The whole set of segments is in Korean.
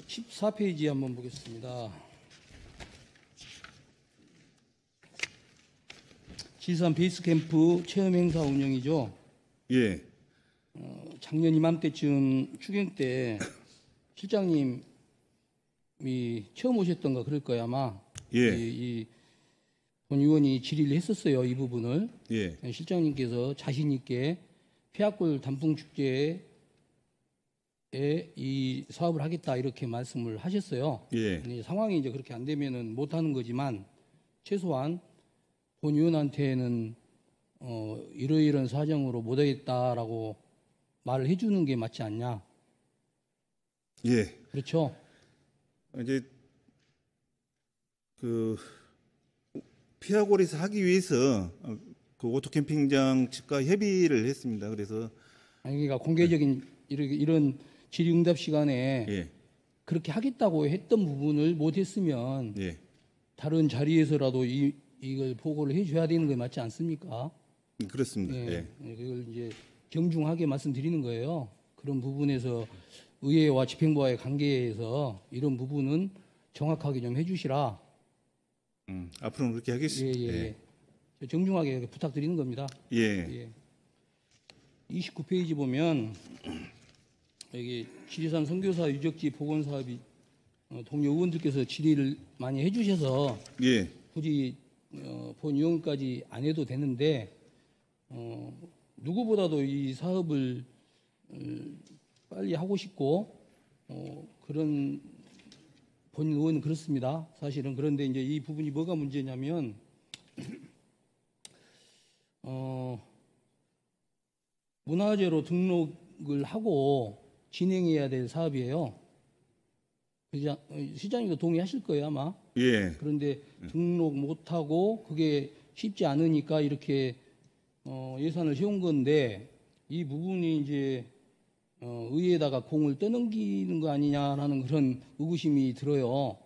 14페이지 한번 보겠습니다. 지산 베이스캠프 체험행사 운영이죠. 예. 작년 이맘때쯤 추경 때 실장님이 처음 오셨던가 그럴 거야 아마. 예. 본 의원이 질의를 했었어요, 이 부분을. 예. 실장님께서 자신 있게 폐악골 단풍축제에 이 사업을 하겠다 이렇게 말씀을 하셨어요. 예. 상황이 이제 그렇게 안 되면은 못 하는 거지만 최소한 본 의원한테는 이러이러한 사정으로 못 하겠다라고 말을 해주는 게 맞지 않냐? 예. 그렇죠? 이제 그 피아골에서 하기 위해서 그 오토 캠핑장 측과 협의를 했습니다. 그래서 아니 그러니까 공개적인 이런 질의응답 시간에 예. 그렇게 하겠다고 했던 부분을 못 했으면 예. 다른 자리에서라도 이걸 보고를 해줘야 되는 게 맞지 않습니까? 그렇습니다. 예. 예. 그걸 이제 정중하게 말씀드리는 거예요. 그런 부분에서 의회와 집행부와의 관계에서 이런 부분은 정확하게 좀 해주시라. 앞으로는 그렇게 하겠습니다. 예. 정중하게 부탁드리는 겁니다. 예. 예. 29페이지 보면 여기 지리산 선교사 유적지 복원 사업이 동료 의원들께서 질의를 많이 해주셔서 예. 굳이 본 의원까지 안 해도 되는데 누구보다도 이 사업을 빨리 하고 싶고 그런 본 의원은 그렇습니다. 사실은. 그런데 이제 이 부분이 뭐가 문제냐면 문화재로 등록을 하고 진행해야 될 사업이에요. 시장님도 동의하실 거예요 아마. 예. 그런데 등록 못하고 그게 쉽지 않으니까 이렇게 예산을 세운 건데 이 부분이 이제 의회에다가 공을 떠넘기는 거 아니냐라는 그런 의구심이 들어요.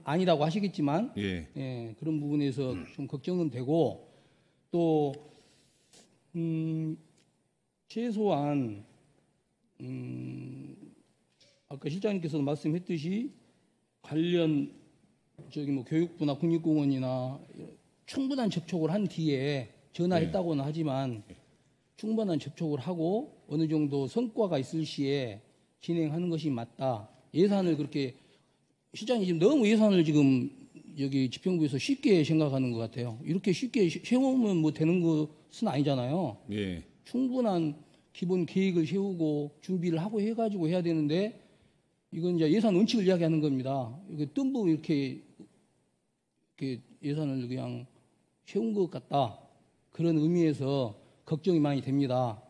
아니라고 하시겠지만 예. 그런 부분에서 좀 걱정은 되고 또 최소한 아까 실장님께서도 말씀했듯이 관련 교육부나 국립공원이나 충분한 접촉을 한 뒤에 전화했다고는 하지만 충분한 접촉을 하고 어느 정도 성과가 있을 시에 진행하는 것이 맞다. 예산을 그렇게 실장님 지금 너무 예산을 지금 여기 집행부에서 쉽게 생각하는 것 같아요. 이렇게 쉽게 세우면 뭐 되는 것은 아니잖아요. 예. 충분한 기본 계획을 세우고 준비를 하고 해가지고 해야 되는데 이건 이제 예산 원칙을 이야기하는 겁니다. 이게 뜸부 이렇게 예산을 그냥 세운 것 같다. 그런 의미에서 걱정이 많이 됩니다.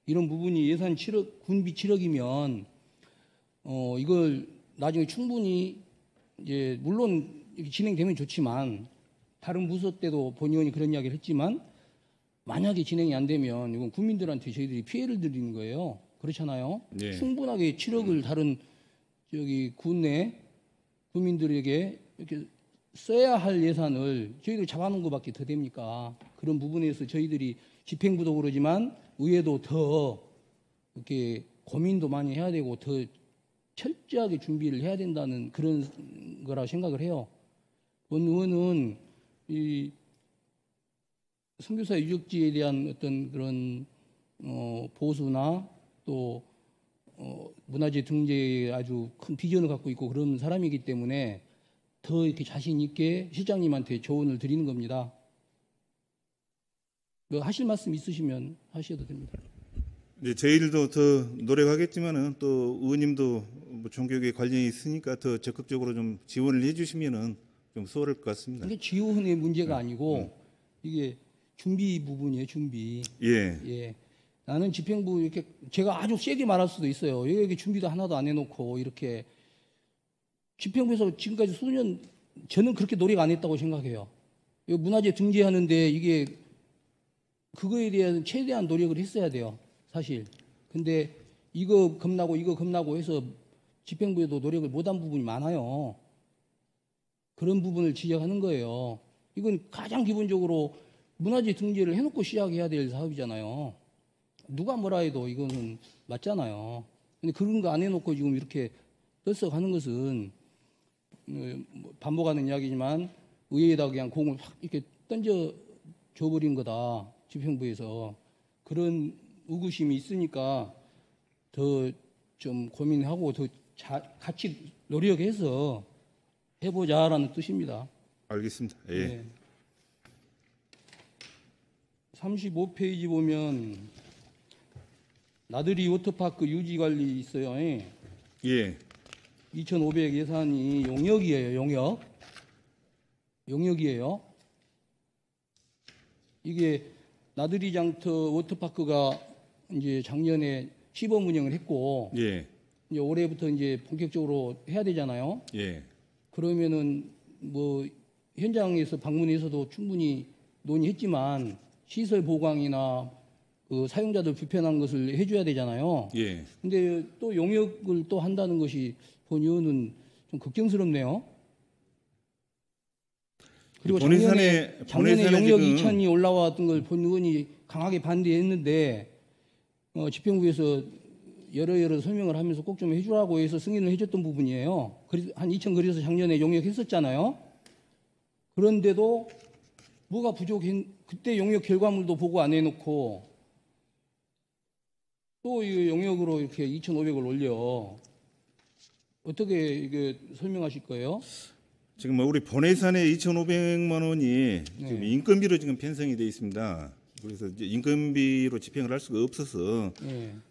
이런 부분이 예산 7억, 군비 7억이면 이걸 나중에 충분히 이제 물론 진행되면 좋지만 다른 부서 때도 본 의원이 그런 이야기를 했지만 만약에 진행이 안 되면 이건 국민들한테 저희들이 피해를 드리는 거예요. 그렇잖아요. 예. 충분하게 7억을 다른 군내 국민들에게 이렇게 써야 할 예산을 저희들이 잡아놓은 것밖에 더 됩니까? 그런 부분에서 저희들이 집행부도 그러지만 의회도 더 이렇게 고민도 많이 해야 되고 더 철저하게 준비를 해야 된다는 그런 거라 생각을 해요. 본 의원은 이 선교사 유적지에 대한 어떤 그런 보수나 또 문화재 등재에 아주 큰 비전을 갖고 있고 그런 사람이기 때문에 더 이렇게 자신 있게 실장님한테 조언을 드리는 겁니다. 뭐 하실 말씀 있으시면 하셔도 됩니다. 이제 저희들도 더 노력하겠지만은 또 의원님도 뭐 종교계 관련이 있으니까 더 적극적으로 좀 지원을 해주시면은 좀 수월할 것 같습니다. 이게 지원의 문제가 아니고 이게 준비 부분이에요, 준비. 예. 나는 집행부 이렇게 제가 아주 세게 말할 수도 있어요. 이렇게 준비도 하나도 안 해놓고 이렇게 집행부에서 지금까지 수년 저는 그렇게 노력 안 했다고 생각해요. 문화재 등재하는데 이게 그거에 대한 최대한 노력을 했어야 돼요, 사실. 근데 이거 겁나고 해서 집행부에도 노력을 못한 부분이 많아요. 그런 부분을 지적하는 거예요. 이건 가장 기본적으로 문화재 등재를 해놓고 시작해야 될 사업이잖아요. 누가 뭐라 해도 이거는 맞잖아요. 근데 그런 거 안 해놓고 지금 이렇게 떠서가는 것은 뭐 반복하는 이야기지만 의회에다 그냥 공을 확 이렇게 던져 줘버린 거다. 집행부에서 그런 의구심이 있으니까 더 좀 고민하고 더 같이 노력해서 해보자라는 뜻입니다. 알겠습니다. 예. 네. 35페이지 보면 나들이 워터파크 유지 관리 있어요. 예. 2,500 예산이 용역이에요. 용역이에요. 이게 나들이 장터 워터파크가 이제 작년에 시범 운영을 했고 예. 이제 올해부터 이제 본격적으로 해야 되잖아요. 예. 그러면은 뭐 현장에서 방문해서도 충분히 논의했지만 시설 보강이나 그 사용자들 불편한 것을 해줘야 되잖아요. 예. 근데 또 용역을 또 한다는 것이 본 의원은 좀 걱정스럽네요. 그리고 작년에 용역 2천이 올라왔던 걸 본 의원이 강하게 반대했는데 집행부에서 여러 설명을 하면서 꼭 좀 해주라고 해서 승인을 해줬던 부분이에요. 그래서 한 2천 그래서 작년에 용역했었잖아요. 그런데도 뭐가 부족했? 그때 용역 결과물도 보고 안 해놓고 또 이 용역으로 이렇게 2,500을 올려 어떻게 이게 설명하실 거예요? 지금 우리 본예산에 2,500만 원이 지금 인건비로 지금 편성이 되어 있습니다. 그래서 이제 인건비로 집행을 할 수가 없어서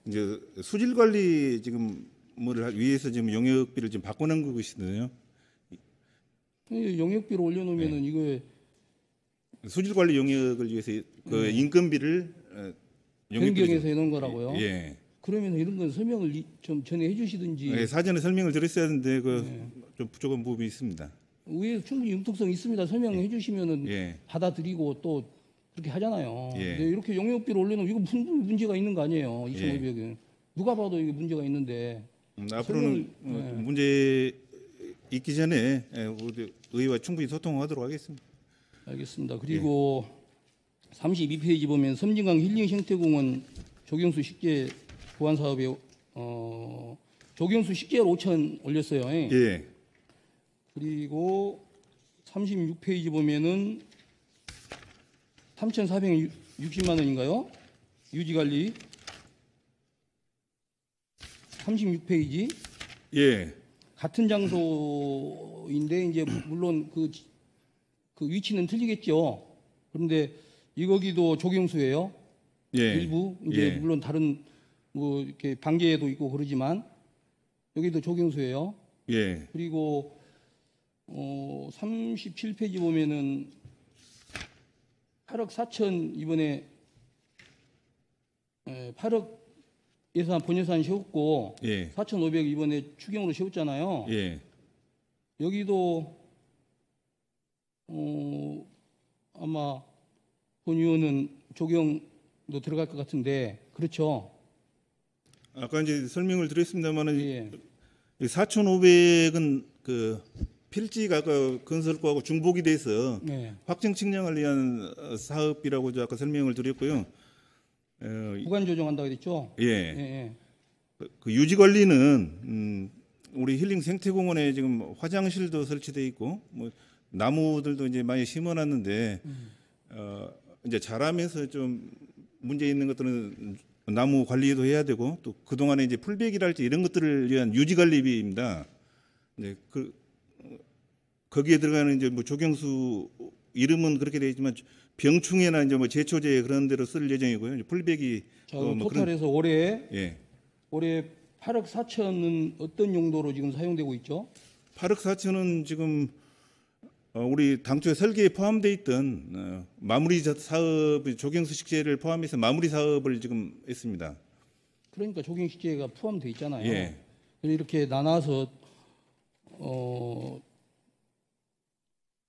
이제 수질 관리 지금 뭐를 위해서 지금 용역비를 지금 바꿔놓은 것이거든요. 용역비로 올려놓으면은 이거 수질 관리 용역을 위해서 그 인건비를 변경해서 해놓은 거라고요. 예. 그러면 이런 건 설명을 좀 전에 해주시든지. 예, 사전에 설명을 드렸어야 하는데 좀 부족한 부분이 있습니다. 의회 충분히 융통성 있습니다. 설명해 주시면은 받아들이고 또 그렇게 하잖아요. 근데 이렇게 용역비를 올려놓으면 이거 무슨 문제가 있는 거 아니에요. 2,500은 누가 봐도 이게 문제가 있는데. 앞으로는 문제 있기 전에 우리 의회와 충분히 소통하도록 하겠습니다. 알겠습니다. 그리고 32페이지 보면 섬진강 힐링 생태공원 조경수 식재 보완 사업에 조경수 식재를 5천 올렸어요. 예. 그리고 36페이지 보면은 3,460만 원인가요? 유지관리 36페이지 예. 같은 장소인데 이제 물론 그 위치는 틀리겠죠. 그런데 이거기도 조경수예요. 예. 일부 이제 물론 다른 뭐 이렇게 방계에도 있고 그러지만 여기도 조경수예요. 예. 그리고 37페이지 보면은 8억 4천 이번에 8억 예산 본예산 세웠고 4,500 이번에 추경으로 세웠잖아요. 예. 여기도 아마 본 의원은 조경도 들어갈 것 같은데 그렇죠? 아까 이제 설명을 드렸습니다만은 4,500은 그 필지가 그 건설과하고 중복이 돼서 확정 측량을 위한 사업이라고 아까 설명을 드렸고요. 구간 조정한다고 그랬죠? 그 유지 관리는 우리 힐링 생태공원에 지금 화장실도 설치돼 있고 뭐 나무들도 이제 많이 심어놨는데 이제 자라면서 좀 문제 있는 것들은 나무 관리도 해야 되고 또 그 동안에 이제 풀베기랄지 이런 것들을 위한 유지 관리비입니다. 네, 거기에 들어가는 이제 뭐 조경수 이름은 그렇게 되어 있지만 병충해나 이제 뭐 제초제 그런 데로 쓸 예정이고요. 풀베기 뭐 토탈해서 올해 8억 4천은 어떤 용도로 지금 사용되고 있죠? 8억 4천은 지금 우리 당초에 설계에 포함되어 있던 마무리 사업 조경수 식재를 포함해서 마무리 사업을 지금 했습니다. 그러니까 조경 식재가 포함되어 있잖아요. 이렇게 나눠서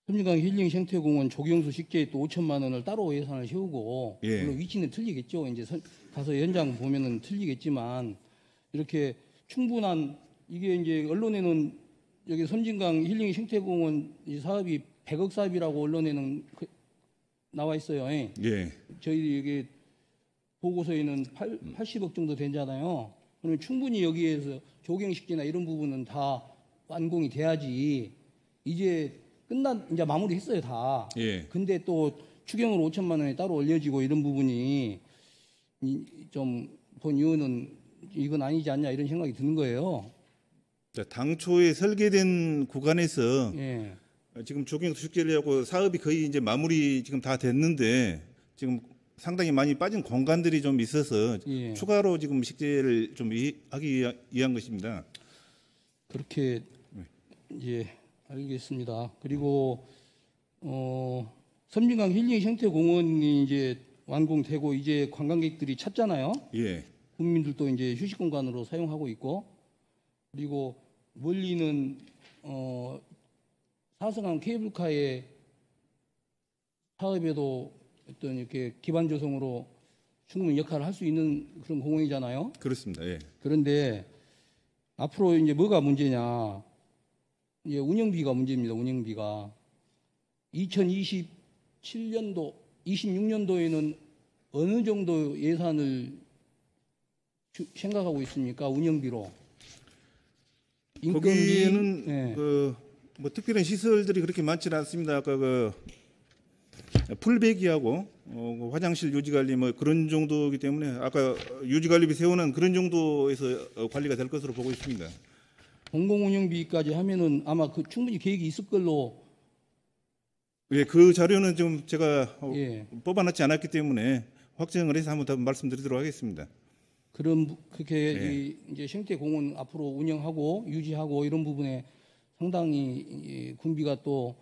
섬진강 힐링 생태공원 조경수 식재에 또 5천만 원을 따로 예산을 세우고 물론 위치는 틀리겠죠. 이제 가서 현장 보면은 틀리겠지만 이렇게 충분한 이게 이제 언론에는 여기 섬진강 힐링 생태공원 이 사업이 100억 사업이라고 언론에는 나와 있어요. 저희 여기 보고서에는 80억 정도 되잖아요. 그러면 충분히 여기에서 조경식지나 이런 부분은 다 완공이 돼야지. 이제 이제 마무리했어요 다. 예. 근데 또 추경으로 5천만 원이 따로 올려지고 이런 부분이 좀 본 의원은 이건 아니지 않냐 이런 생각이 드는 거예요. 자, 당초에 설계된 구간에서 예. 지금 조경 수축제하고 사업이 거의 이제 마무리 지금 다 됐는데 지금 상당히 많이 빠진 공간들이 좀 있어서 예. 추가로 지금 식재를 좀 하기 위한 것입니다. 그렇게 이제 알겠습니다. 그리고 섬진강 힐링 생태 공원이 이제 완공되고 이제 관광객들이 찾잖아요. 예. 국민들도 이제 휴식 공간으로 사용하고 있고, 그리고 멀리는 사성항 케이블카의 사업에도 어떤 이렇게 기반 조성으로 충분히 역할을 할 수 있는 그런 공원이잖아요. 그렇습니다. 예. 그런데 앞으로 이제 뭐가 문제냐? 이제 운영비가 문제입니다. 운영비가 2027년도, 26년도에는 어느 정도 예산을 생각하고 있습니까? 운영비로. 거기에는 예. 뭐 특별한 시설들이 그렇게 많지는 않습니다. 아까 풀베기하고 화장실 유지관리 뭐 그런 정도이기 때문에 아까 유지관리비 세우는 그런 정도에서 관리가 될 것으로 보고 있습니다. 공공운영비까지 하면은 아마 충분히 계획이 있을 걸로. 예, 그 자료는 좀 제가 예. 뽑아놨지 않았기 때문에 확정을 해서 한번 더 말씀드리도록 하겠습니다. 그렇게 이제 생태공원 앞으로 운영하고 유지하고 이런 부분에 상당히 군비가 또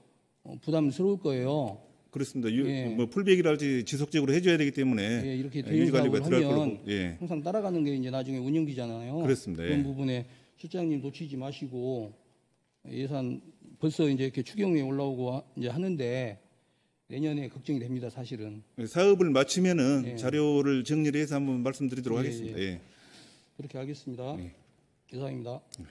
부담스러울 거예요. 그렇습니다. 예. 뭐 풀베기랄지 지속적으로 해줘야 되기 때문에 예, 이렇게 유지관리가 대응 들어갈 사업을 걸로. 하면 예. 항상 따라가는 게 이제 나중에 운영비잖아요. 그렇습니다. 그런 예. 부분에 실장님 놓치지 마시고 예산 벌써 이제 이렇게 추경에 올라오고 이제 하는데 내년에 걱정이 됩니다, 사실은. 사업을 마치면은 예. 자료를 정리를 해서 한번 말씀드리도록 예, 하겠습니다. 예. 그렇게 하겠습니다. 예. 이상입니다. 예.